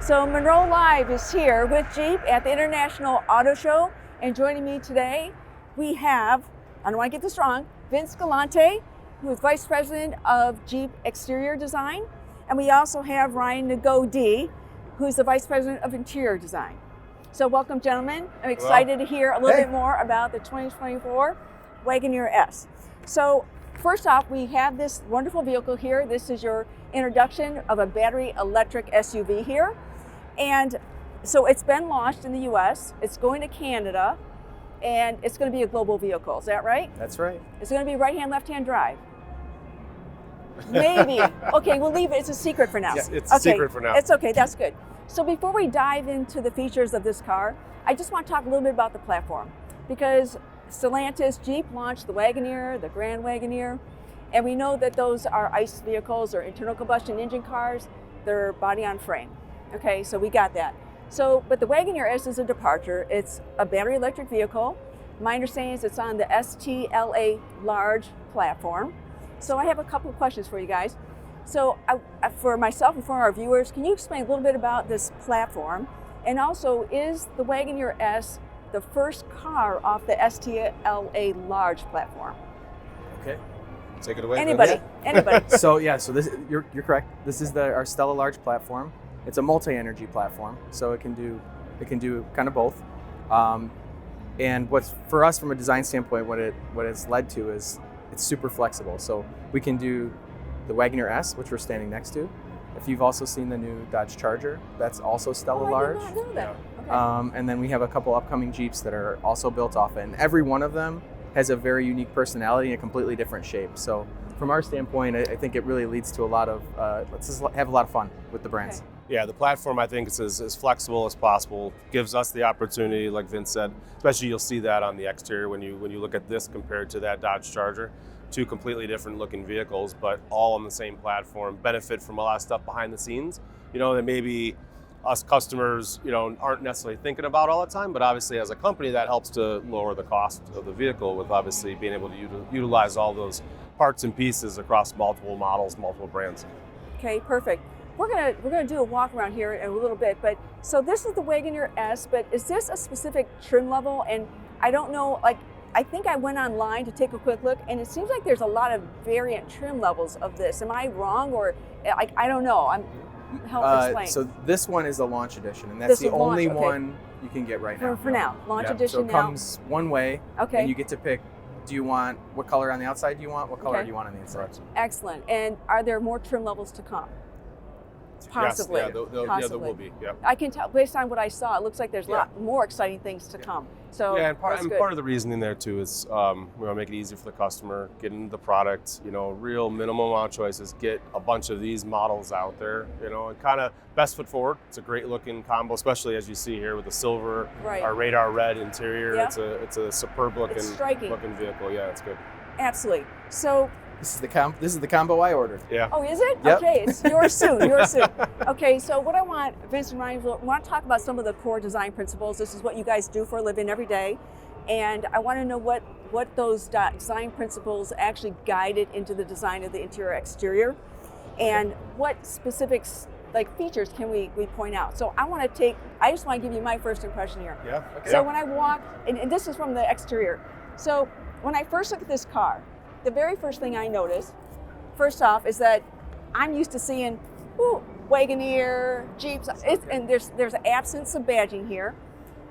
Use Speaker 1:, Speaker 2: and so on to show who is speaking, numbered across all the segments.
Speaker 1: So Munro Live is here with Jeep at the International Auto Show, and joining me today, we have, I don't want to get this wrong, Vince Galante, who is Vice President of Jeep Exterior Design, and we also have Ryan Nagode, who's the Vice President of Interior Design. So welcome, gentlemen. I'm excited to hear a little bit more about the 2024 Wagoneer S. So first off, we have this wonderful vehicle here. This is your introduction of a battery electric SUV here. And so it's been launched in the US, it's going to Canada, and it's going to be a global vehicle. Is that right?
Speaker 2: That's right.
Speaker 1: It's going to be right-hand, left-hand drive. Maybe. Okay, we'll leave it. It's a secret for now.
Speaker 2: Yeah, it's a secret for now.
Speaker 1: It's okay, that's good. So before we dive into the features of this car, I just want to talk a little bit about the platform, because Stellantis Jeep launched the Wagoneer, the Grand Wagoneer, and we know that those are ICE vehicles or internal combustion engine cars. They're body on frame. Okay, so we got that. So, but the Wagoneer S is a departure. It's a battery electric vehicle. My understanding is it's on the STLA large platform. So I have a couple of questions for you guys. So for myself and for our viewers, can you explain a little bit about this platform? And also, is the Wagoneer S the first car off the STLA large platform?
Speaker 2: Okay, take it away.
Speaker 1: Anybody?
Speaker 2: So this you're correct. This is our Stella large platform. It's a multi-energy platform, so it can do kind of both. And what's for us from a design standpoint, what it's led to is it's super flexible. So we can do the Wagoneer S, which we're standing next to. If you've also seen the new Dodge Charger, that's also Stella large.
Speaker 1: I did not know that.
Speaker 2: Yeah.
Speaker 1: Okay.
Speaker 2: And then we have a couple upcoming Jeeps that are also built off it. And every one of them has a very unique personality and a completely different shape. So from our standpoint, I think it really leads to a lot of, let's just have a lot of fun with the brands.
Speaker 1: Okay.
Speaker 3: Yeah, the platform I think is as flexible as possible. Gives us the opportunity, like Vince said, especially you'll see that on the exterior when you look at this compared to that Dodge Charger. Two completely different looking vehicles, but all on the same platform. Benefit from a lot of stuff behind the scenes, that maybe us customers, aren't necessarily thinking about all the time, but obviously as a company that helps to lower the cost of the vehicle with obviously being able to utilize all those parts and pieces across multiple models, multiple brands.
Speaker 1: Okay, perfect. We're gonna do a walk around here in a little bit, but so this is the Wagoneer S, but is this a specific trim level? And I don't know, I think I went online to take a quick look, and it seems like there's a lot of variant trim levels of this. Am I wrong, or I don't know? Help explain.
Speaker 2: So this one is the launch edition, and that's the only one you can get right now.
Speaker 1: For now, launch edition.
Speaker 2: So it comes one way,
Speaker 1: okay.
Speaker 2: And you get to pick. Do you want what color on the outside? Do you want what color do you want on the inside?
Speaker 1: Excellent. And are there more trim levels to come? Possibly.
Speaker 3: Yes, yeah, there will be. Yeah.
Speaker 1: I can tell based on what I saw. It looks like there's a lot more exciting things to come. So
Speaker 3: and part of the reasoning there too is we want to make it easy for the customer, get into the product. Real minimum amount of choices. Get a bunch of these models out there. And kind of best foot forward. It's a great looking combo, especially as you see here with the silver, our radar red interior.
Speaker 1: Yeah.
Speaker 3: It's a superb looking vehicle. Yeah, it's good.
Speaker 1: Absolutely. So.
Speaker 2: This is the combo I ordered.
Speaker 3: Yeah.
Speaker 1: Oh, is it?
Speaker 2: Yep.
Speaker 1: Okay, it's yours soon. Yours soon. Okay, so what I want, Vince and Ryan, want to talk about some of the core design principles. This is what you guys do for a living every day, and I want to know what those design principles actually guided into the design of the interior exterior, and what specifics features can we point out. So I just want to give you my first impression here.
Speaker 3: Yeah. Okay.
Speaker 1: So when I walk, and this is from the exterior. So when I first look at this car, the very first thing I noticed, first off, is that I'm used to seeing Wagoneer, Jeeps, and there's an absence of badging here.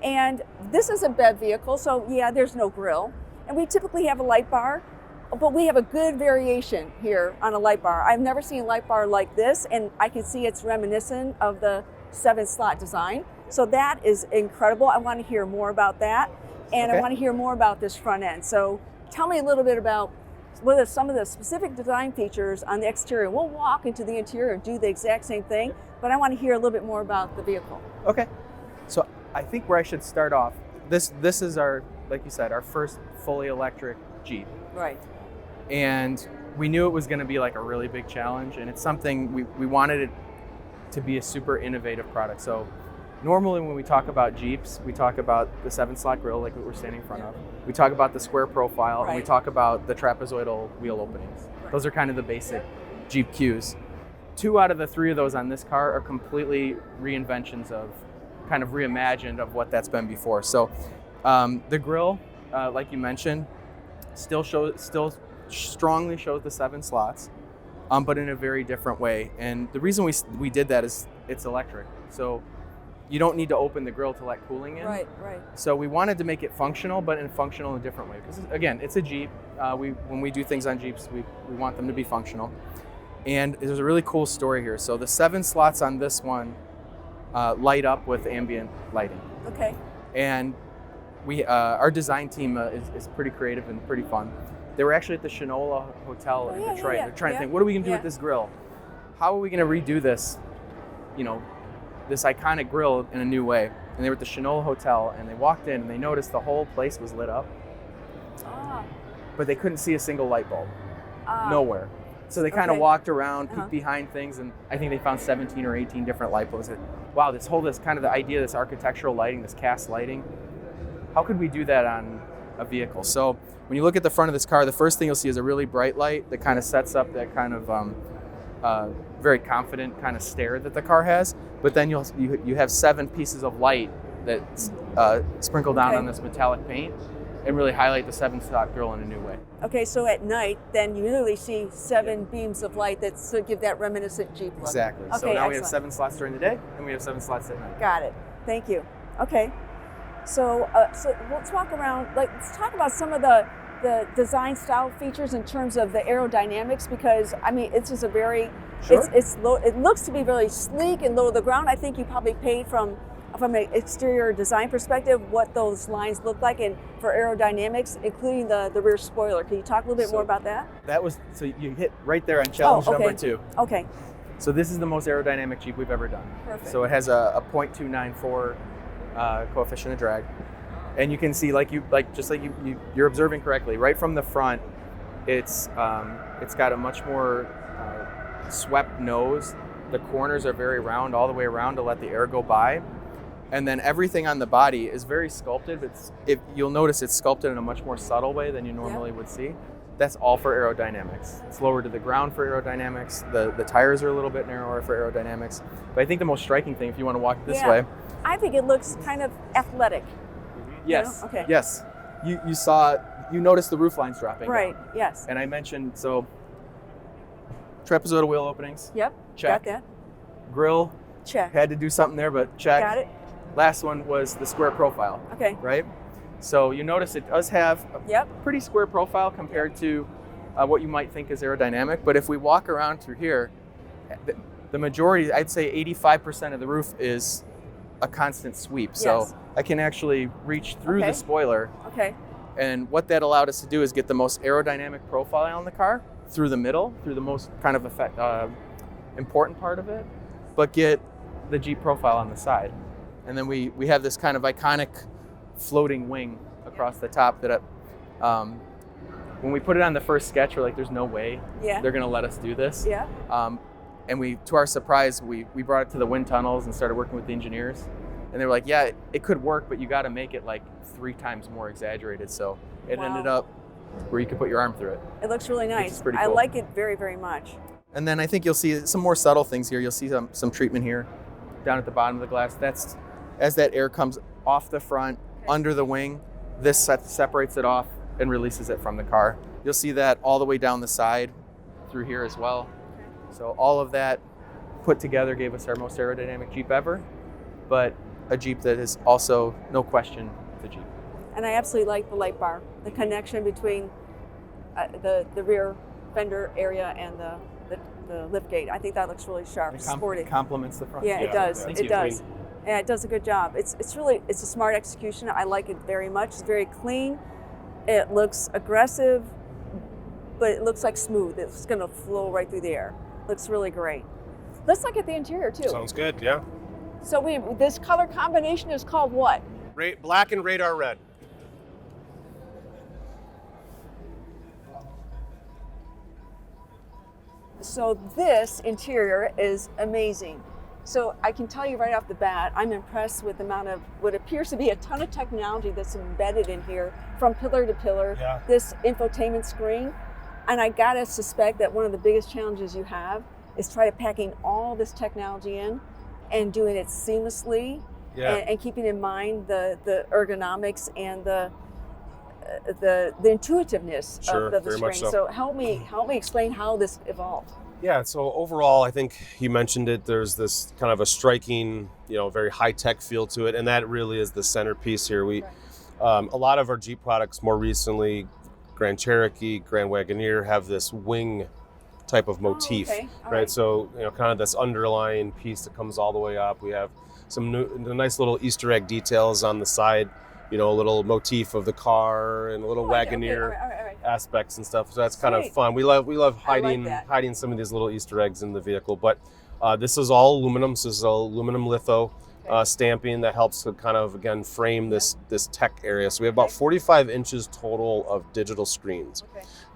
Speaker 1: And this is a BEV vehicle, so yeah, there's no grille. And we typically have a light bar, but we have a good variation here on a light bar. I've never seen a light bar like this, and I can see it's reminiscent of the 7-slot design. So that is incredible. I want to hear more about that. And I want to hear more about this front end. So tell me a little bit about what are some of the specific design features on the exterior. We'll walk into the interior and do the exact same thing, but I want to hear a little bit more about the vehicle.
Speaker 2: Okay. So I think where I should start off, this is our, like you said, our first fully electric Jeep.
Speaker 1: Right.
Speaker 2: And we knew it was going to be a really big challenge, and it's something we wanted it to be a super innovative product. So normally when we talk about Jeeps, we talk about the 7-slot grille like what we're standing in front of. We talk about the square profile, and we talk about the trapezoidal wheel openings. Those are kind of the basic Jeep cues. 2 out of the 3 of those on this car are completely reinventions of, kind of reimagined of what that's been before. So the grille, like you mentioned, still strongly shows the 7 slots, but in a very different way. And the reason we did that is it's electric. So you don't need to open the grille to let cooling in.
Speaker 1: Right.
Speaker 2: So we wanted to make it functional, but functional in a different way. Because again, it's a Jeep. When we do things on Jeeps, we want them to be functional. And there's a really cool story here. So the 7 slots on this one light up with ambient lighting.
Speaker 1: Okay.
Speaker 2: And our design team is pretty creative and pretty fun. They were actually at the Shinola Hotel in Detroit.
Speaker 1: Yeah.
Speaker 2: They're trying to think, what are we going to do with this grill? How are we going to redo this, this iconic grill in a new way? And they were at the Shinola Hotel, and they walked in, and they noticed the whole place was lit up. But they couldn't see a single light bulb. Nowhere. So they kind of walked around, peeked behind things, and I think they found 17 or 18 different light bulbs. Wow, this kind of the idea, this architectural lighting, this cast lighting, how could we do that on a vehicle? So when you look at the front of this car, the first thing you'll see is a really bright light that kind of sets up that kind of very confident kind of stare that the car has. But then you have 7 pieces of light that sprinkle down on this metallic paint and really highlight the 7-slot grill in a new way.
Speaker 1: Okay, so at night, then you literally see 7 beams of light that sort of give that reminiscent Jeep look.
Speaker 2: Exactly.
Speaker 1: Okay,
Speaker 2: so now we
Speaker 1: excellent.
Speaker 2: have 7 slots during the day, and we have 7 slots at night.
Speaker 1: Got it. Thank you. Okay. So let's walk around. Let's talk about some of the design style features in terms of the aerodynamics, because I mean it's just a very it's low. It looks to be very sleek and low to the ground. I think you probably paid from an exterior design perspective what those lines look like, and for aerodynamics, including the rear spoiler. Can you talk a little bit more about that?
Speaker 2: So you hit right there on challenge number 2.
Speaker 1: Okay.
Speaker 2: So this is the most aerodynamic Jeep we've ever done.
Speaker 1: Perfect.
Speaker 2: So it has a 0.294 coefficient of drag, and you can see you're observing correctly. Right from the front, it's got a much more swept nose. The corners are very round all the way around to let the air go by. And then everything on the body is very sculpted. You'll notice it's sculpted in a much more subtle way than you normally would see. That's all for aerodynamics. It's lower to the ground for aerodynamics. The tires are a little bit narrower for aerodynamics. But I think the most striking thing, if you want to walk this way,
Speaker 1: I think it looks kind of athletic.
Speaker 2: Yes.
Speaker 1: Okay.
Speaker 2: Yes. You noticed the roof lines dropping.
Speaker 1: Right.
Speaker 2: down.
Speaker 1: Yes.
Speaker 2: And I mentioned trapezoidal wheel openings.
Speaker 1: Yep.
Speaker 2: Check.
Speaker 1: Got that.
Speaker 2: Grill.
Speaker 1: Check.
Speaker 2: Had to do something there, but check.
Speaker 1: Got it.
Speaker 2: Last one was the square profile.
Speaker 1: Okay.
Speaker 2: Right? So you notice it does have a pretty square profile compared to what you might think is aerodynamic. But if we walk around through here, the majority, I'd say 85% of the roof is a constant sweep. So I can actually reach through the spoiler.
Speaker 1: Okay.
Speaker 2: And what that allowed us to do is get the most aerodynamic profile on the car through the middle, through the most kind of important part of it, but get the Jeep profile on the side. And then we have this kind of iconic floating wing across the top that when we put it on the first sketch, we're like, there's no way they're going to let us do this.
Speaker 1: Yeah.
Speaker 2: And to our surprise, we brought it to the wind tunnels and started working with the engineers. And they were like, yeah, it could work, but you got to make it like 3 times more exaggerated. So it ended up where you could put your arm through it.
Speaker 1: It looks really nice.
Speaker 2: Pretty cool.
Speaker 1: I like it very, very much.
Speaker 2: And then I think you'll see some more subtle things here. You'll see some treatment here down at the bottom of the glass. That's as that air comes off the front, under the wing, this separates it off and releases it from the car. You'll see that all the way down the side through here as well. So all of that put together gave us our most aerodynamic Jeep ever, but a Jeep that is also, no question, the Jeep.
Speaker 1: And I absolutely like the light bar, the connection between the rear fender area and the lift gate. I think that looks really sharp, sporty.
Speaker 2: It complements the front.
Speaker 1: Yeah, it does.
Speaker 3: Thank
Speaker 1: It
Speaker 3: you.
Speaker 1: does. Yeah, it does a good job. It's a smart execution. I like it very much. It's very clean. It looks aggressive, but it looks like smooth. It's going to flow right through the air. Looks really great. Let's look at the interior too.
Speaker 3: Sounds good, yeah.
Speaker 1: So this color combination is called what?
Speaker 3: Black and radar red.
Speaker 1: So this interior is amazing. So I can tell you right off the bat, I'm impressed with the amount of what appears to be a ton of technology that's embedded in here from pillar to pillar, this infotainment screen. And I gotta suspect that one of the biggest challenges you have is try to packing all this technology in and doing it seamlessly, and keeping in mind the ergonomics and the intuitiveness of the screen. So help me explain how this evolved.
Speaker 3: Yeah, so overall, I think you mentioned it, there's this kind of a striking, very high-tech feel to it, and that really is the centerpiece here. A lot of our Jeep products more recently, Grand Cherokee, Grand Wagoneer, have this wing type of motif, right? So, kind of this underlying piece that comes all the way up. We have some nice little Easter egg details on the side, a little motif of the car and a little Wagoneer aspects and stuff. So that's kind of fun. We love hiding some of these little Easter eggs in the vehicle. But this is all aluminum. So this is aluminum litho stamping that helps to kind of, again, frame this tech area. So we have about 45 inches total of digital screens.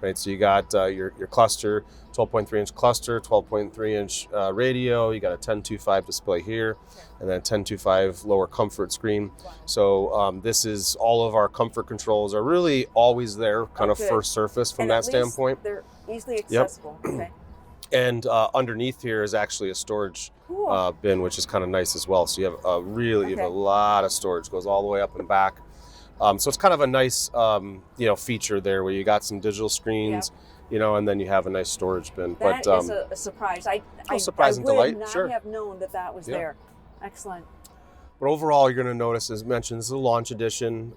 Speaker 3: Right, so you got your cluster, 12.3 inch cluster, 12.3 inch radio. You got a 10.25 display here, and then a 10.25 lower comfort screen. So this is all of our comfort controls are really always there, kind of first surface from that standpoint.
Speaker 1: They're easily accessible.
Speaker 3: And underneath here is actually a storage bin, which is kind of nice as well. So you have you have a lot of storage, goes all the way up and back. So it's kind of a nice, feature there where you got some digital screens, and then you have a nice storage bin.
Speaker 1: That is a surprise. I would not have known that was there. Excellent.
Speaker 3: But overall, you're going to notice, as mentioned, this is a launch edition.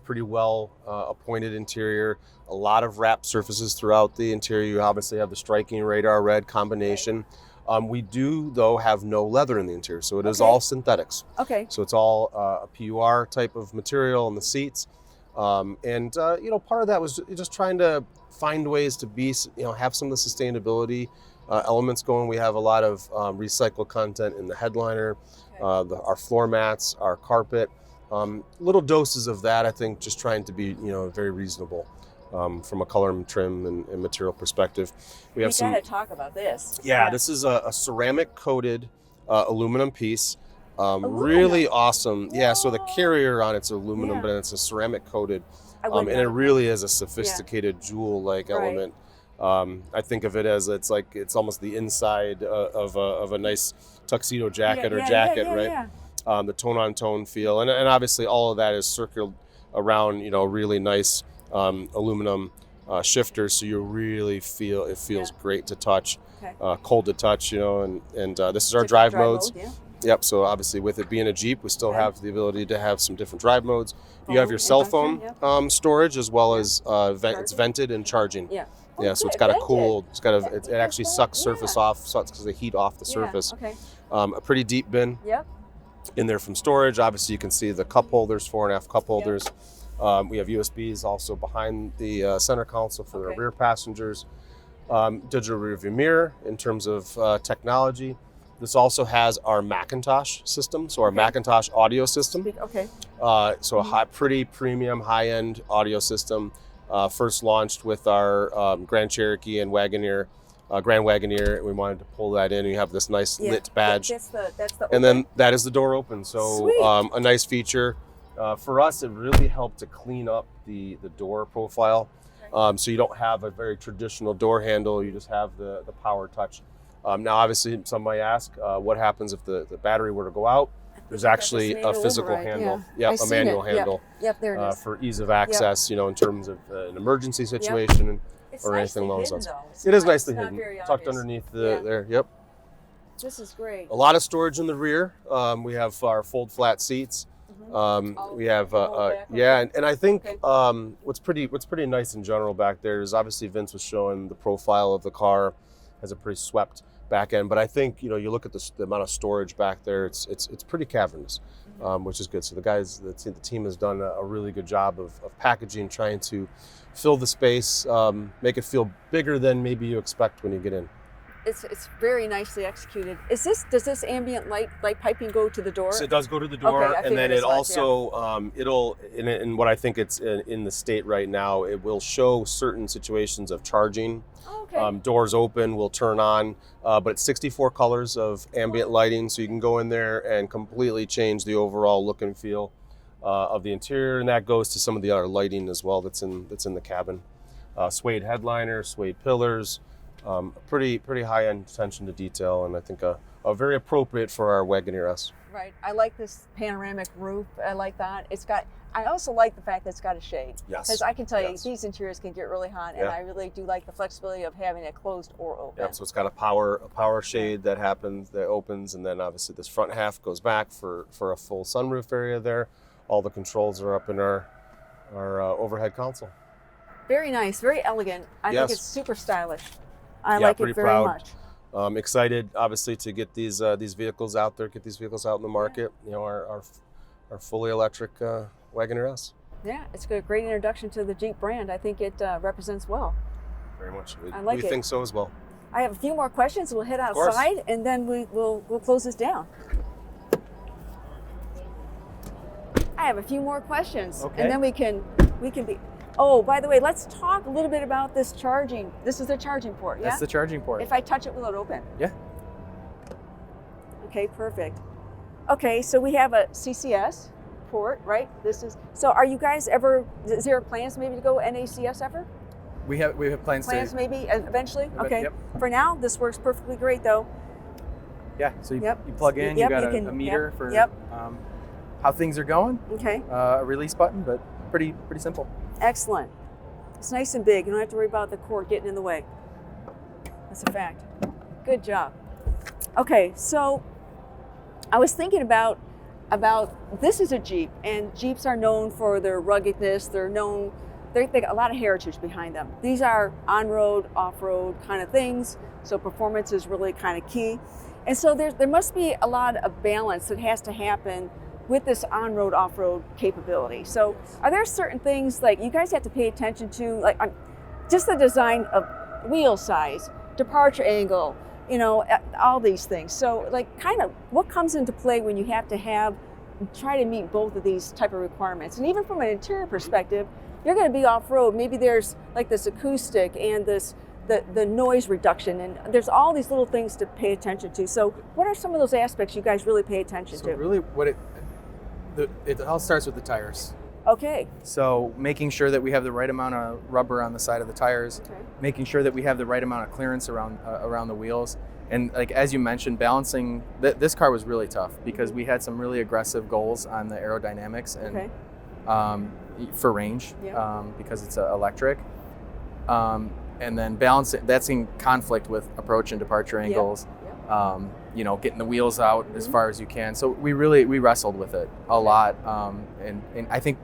Speaker 3: Pretty well appointed interior. A lot of wrapped surfaces throughout the interior. You obviously have the striking radar red combination. We do, though, have no leather in the interior, so it is all synthetics. So it's all a PUR type of material in the seats. Part of that was just trying to find ways to have some of the sustainability elements going. We have a lot of recycled content in the headliner, our floor mats, our carpet. Little doses of that, I think, just trying to be, very reasonable. From a color and trim and material perspective. We gotta
Speaker 1: talk about this.
Speaker 3: This is a ceramic coated aluminum piece. Really awesome. Yeah, so the carrier on it's aluminum, but it's a ceramic coated. And it really is a sophisticated jewel-like element. I think of it as it's almost the inside of a nice tuxedo jacket right? The tone-on-tone feel. And obviously all of that is circled around, really nice aluminum shifters, so you really feel it feels great to touch, cold to touch, and this is our drive modes. Yep. So obviously, with it being a Jeep, we still have the ability to have some different drive modes. You have your cell phone storage as well as it's vented and charging. So it's got it actually sucks surface off, sucks the heat off the surface. A pretty deep bin in there from storage. Obviously, you can see the cup holders, 4.5 cup holders. We have USBs also behind the center console for the rear passengers. Digital rearview mirror in terms of technology. This also has our Macintosh system, so our Macintosh audio system. So a pretty premium, high-end audio system. First launched with our Grand Cherokee and Wagoneer, Grand Wagoneer. We wanted to pull that in. You have this nice lit badge.
Speaker 1: That's the
Speaker 3: and then that is the door open. So a nice feature. For us, it really helped to clean up the door profile. So you don't have a very traditional door handle. You just have the power touch. Now, obviously, some might ask, what happens if the battery were to go out? There's actually a physical handle. A manual handle.
Speaker 1: There it is.
Speaker 3: For ease of access, in terms of an emergency situation or anything along those lines. It is nicely hidden, tucked underneath there.
Speaker 1: This is great.
Speaker 3: A lot of storage in the rear. We have our fold flat seats. We have and I think what's pretty nice in general back there is obviously Vince was showing the profile of the car, has a pretty swept back end, but I think you look at the amount of storage back there, it's pretty cavernous, which is good. So the team has done a really good job of packaging, trying to fill the space, make it feel bigger than maybe you expect when you get in.
Speaker 1: It's very nicely executed. Does this ambient light piping go to the door?
Speaker 3: So it does go to the door, and then it also it'll in what I think it's in the state right now, it will show certain situations of charging. Doors open, will turn on, but it's 64 colors of ambient lighting, so you can go in there and completely change the overall look and feel of the interior, and that goes to some of the other lighting as well that's in the cabin. Suede headliner, suede pillars. Pretty high end attention to detail, and I think a very appropriate for our Wagoneer S.
Speaker 1: Right. I like this panoramic roof. I like that. I also like the fact that it's got a shade.
Speaker 3: Yes.
Speaker 1: Because I can tell you,
Speaker 3: Yes.
Speaker 1: these interiors can get really hot,
Speaker 3: Yeah.
Speaker 1: and I really do like the flexibility of having it closed or open.
Speaker 3: Yep, so it's got a power shade that opens, and then obviously this front half goes back for a full sunroof area there. All the controls are up in our overhead console.
Speaker 1: Very nice, very elegant. I
Speaker 3: Yes.
Speaker 1: think it's super stylish. I
Speaker 3: Yeah,
Speaker 1: like
Speaker 3: pretty
Speaker 1: it very
Speaker 3: proud.
Speaker 1: much.
Speaker 3: Excited, obviously, to get these vehicles out there, get these vehicles out in the market. You know, our fully electric Wagoneer S.
Speaker 1: Yeah, it's a great introduction to the Jeep brand. I think it represents well.
Speaker 3: Very much.
Speaker 1: I like
Speaker 3: we
Speaker 1: it.
Speaker 3: think so as well.
Speaker 1: I have a few more questions. We'll head
Speaker 3: course.
Speaker 1: outside, and then we'll close this down. I have a few more questions,
Speaker 2: Okay.
Speaker 1: and then we can be. Oh, by the way, let's talk a little bit about this charging. This is the charging port, yeah?
Speaker 2: That's the charging port.
Speaker 1: If I touch it, will it open?
Speaker 2: Yeah.
Speaker 1: Okay, perfect. Okay, so we have a CCS port, right? So are you guys is there plans maybe to go NACS ever?
Speaker 2: We have plans
Speaker 1: Maybe eventually? Okay.
Speaker 2: Yep.
Speaker 1: For now, this works perfectly great though.
Speaker 2: Yeah, so you,
Speaker 1: Yep.
Speaker 2: you plug in,
Speaker 1: Yep,
Speaker 2: you got
Speaker 1: you
Speaker 2: a
Speaker 1: can-
Speaker 2: meter
Speaker 1: yep,
Speaker 2: for
Speaker 1: yep.
Speaker 2: How things are going,
Speaker 1: Okay,
Speaker 2: a release button, but pretty simple.
Speaker 1: excellent. It's nice and big. You don't have to worry about the cord getting in the way. That's a fact. Good job. Okay, so I was thinking about this is a Jeep, and Jeeps are known for their ruggedness. They got a lot of heritage behind them. These are on-road, off-road kind of things, so performance is really kind of key. And so there must be a lot of balance that has to happen with this on-road, off-road capability. So are there certain things like you guys have to pay attention to, like just the design of wheel size, departure angle, all these things. So like kind of what comes into play when you have to try to meet both of these type of requirements? And even from an interior perspective, you're going to be off-road. Maybe there's like this acoustic and the noise reduction, and there's all these little things to pay attention to. So what are some of those aspects you guys really pay attention to?
Speaker 2: Really it all starts with the tires.
Speaker 1: Okay.
Speaker 2: So making sure that we have the right amount of rubber on the side of the tires,
Speaker 1: Okay.
Speaker 2: making sure that we have the right amount of clearance around the wheels. And like as you mentioned, balancing, this car was really tough because we had some really aggressive goals on the aerodynamics and for range,
Speaker 1: Yeah.
Speaker 2: because it's electric. And then balancing, that's in conflict with approach and departure angles. Getting the wheels out as far as you can. So we wrestled with it a lot. And I think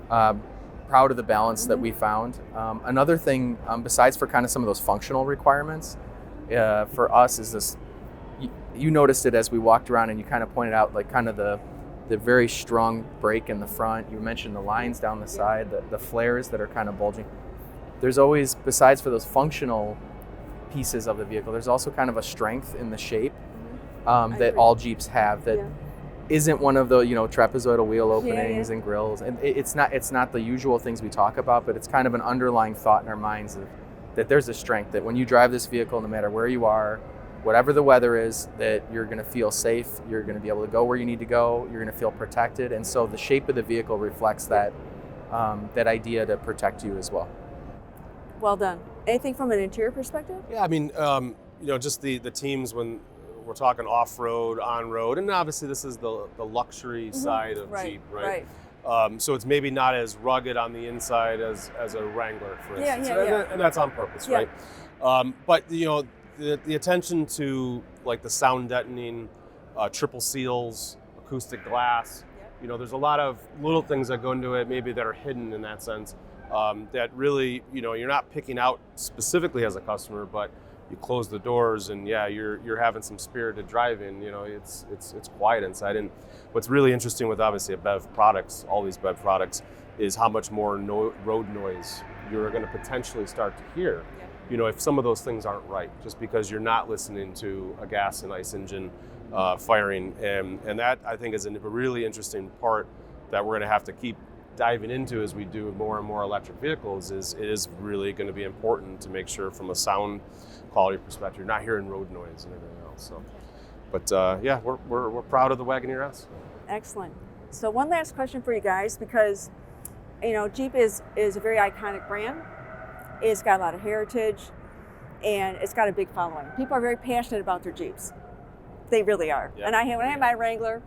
Speaker 2: proud of the balance that we found. Another thing, besides for kind of some of those functional requirements, for us is this, you noticed it as we walked around and you kind of pointed out like kind of the very strong brake in the front. You mentioned the lines down the side, the flares that are kind of bulging. There's always, besides for those functional pieces of the vehicle, there's also kind of a strength in the shape that all Jeeps have that isn't one of the trapezoidal wheel openings and grills, and it's not the usual things we talk about, but it's kind of an underlying thought in our minds that there's a strength that when you drive this vehicle, no matter where you are, whatever the weather is, that you're going to feel safe, you're going to be able to go where you need to go, you're going to feel protected, and so the shape of the vehicle reflects that idea to protect you as well.
Speaker 1: Well done. Anything from an interior perspective?
Speaker 3: Yeah, I mean, just the teams when we're talking off-road, on-road, and obviously this is the luxury side of Jeep, right? So it's maybe not as rugged on the inside as a Wrangler, for instance. And that's on purpose, right? But the attention to like the sound deadening, triple seals, acoustic glass. There's a lot of little things that go into it, maybe that are hidden in that sense. That really, you're not picking out specifically as a customer, but you close the doors and you're having some spirited driving. It's quiet inside. And what's really interesting with obviously BEV products, all these BEV products, is how much more road noise you're going to potentially start to hear. If some of those things aren't right, just because you're not listening to a gas and ice engine firing, and that I think is a really interesting part that we're going to have to keep diving into as we do more and more electric vehicles. It is really going to be important to make sure from a sound quality perspective you're not hearing road noise and everything else. So, but we're proud of the Wagoneer S.
Speaker 1: Excellent. So one last question for you guys, because Jeep is a very iconic brand. It's got a lot of heritage. and it's got a big following. People are very passionate about their Jeeps. They really are.
Speaker 3: Yep.
Speaker 1: And when I had my Wrangler,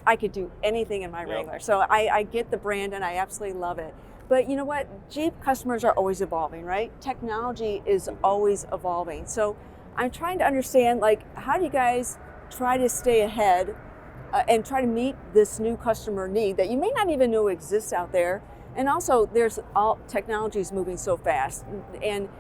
Speaker 1: I could do anything in my Wrangler. So I get the brand and I absolutely love it. But you know what? Jeep customers are always evolving, right? Technology is always evolving. So I'm trying to understand, like, how do you guys try to stay ahead and try to meet this new customer need that you may not even know exists out there? And also, technology is moving so fast. And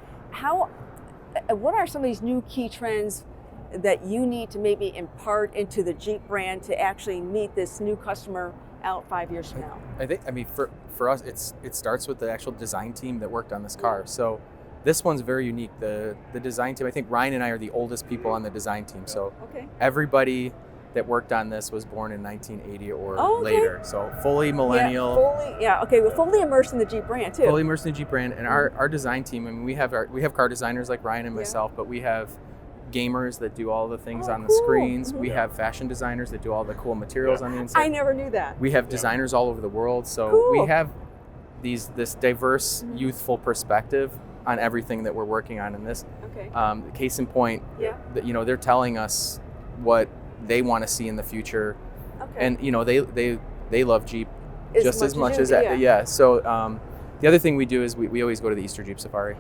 Speaker 1: what are some of these new key trends that you need to maybe impart into the Jeep brand to actually meet this new customer out 5 years from now?
Speaker 2: I mean, for us, it starts with the actual design team that worked on this car. So this one's very unique. The design team, I think Ryan and I are the oldest people on the design team. So everybody that worked on this was born in 1980 or later. So fully millennial.
Speaker 1: We're fully immersed in the Jeep brand too.
Speaker 2: Fully immersed in the Jeep brand. And our design team, I mean, we have car designers like Ryan and myself, but we have gamers that do all the things on the screens. We have fashion designers that do all the cool materials on the inside.
Speaker 1: I never knew that.
Speaker 2: We have designers all over the world. So we have this diverse, youthful perspective on everything that we're working on in this. Case in point, that, you know, they're telling us what they want to see in the future. And you know, they love Jeep just as much as So the other thing we do is we always go to the Easter Jeep Safari.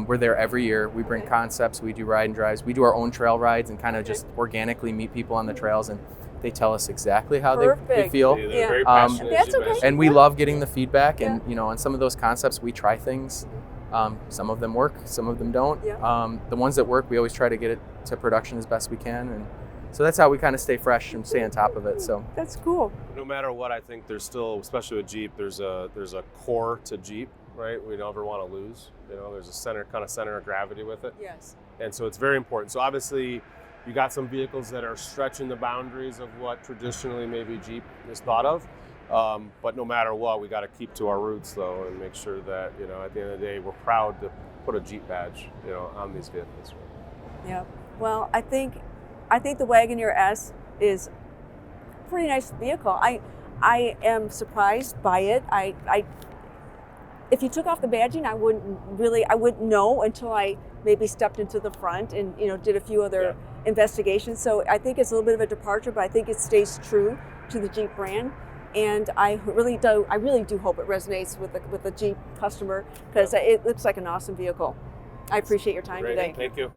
Speaker 2: We're there every year. We bring concepts, we do ride and drives, we do our own trail rides and kind of just organically meet people on the trails, and they tell us exactly how they feel.
Speaker 3: Very passionate,
Speaker 1: that's okay.
Speaker 2: And we love getting the feedback, and you know, on some of those concepts we try things. Some of them work, some of them don't. The ones that work, we always try to get it to production as best we can, and so that's how we kind of stay fresh and stay on top of it. So
Speaker 1: that's cool.
Speaker 3: No matter what, I think there's still, especially with Jeep, there's a core to Jeep, right? We never want to lose. You know, there's a center of gravity with it.
Speaker 1: Yes.
Speaker 3: And so it's very important. So obviously, you got some vehicles that are stretching the boundaries of what traditionally maybe Jeep is thought of. But no matter what, we got to keep to our roots though, and make sure that, you know, at the end of the day, we're proud to put a Jeep badge, you know, on these vehicles.
Speaker 1: Yeah. Well, I think the Wagoneer S is a pretty nice vehicle. I am surprised by it. If you took off the badging, I wouldn't know until I maybe stepped into the front and, you know, did a few other investigations. So I think it's a little bit of a departure, but I think it stays true to the Jeep brand. And I really do hope it resonates with the Jeep customer, because it looks like an awesome vehicle. I appreciate your time today.
Speaker 3: Thank you.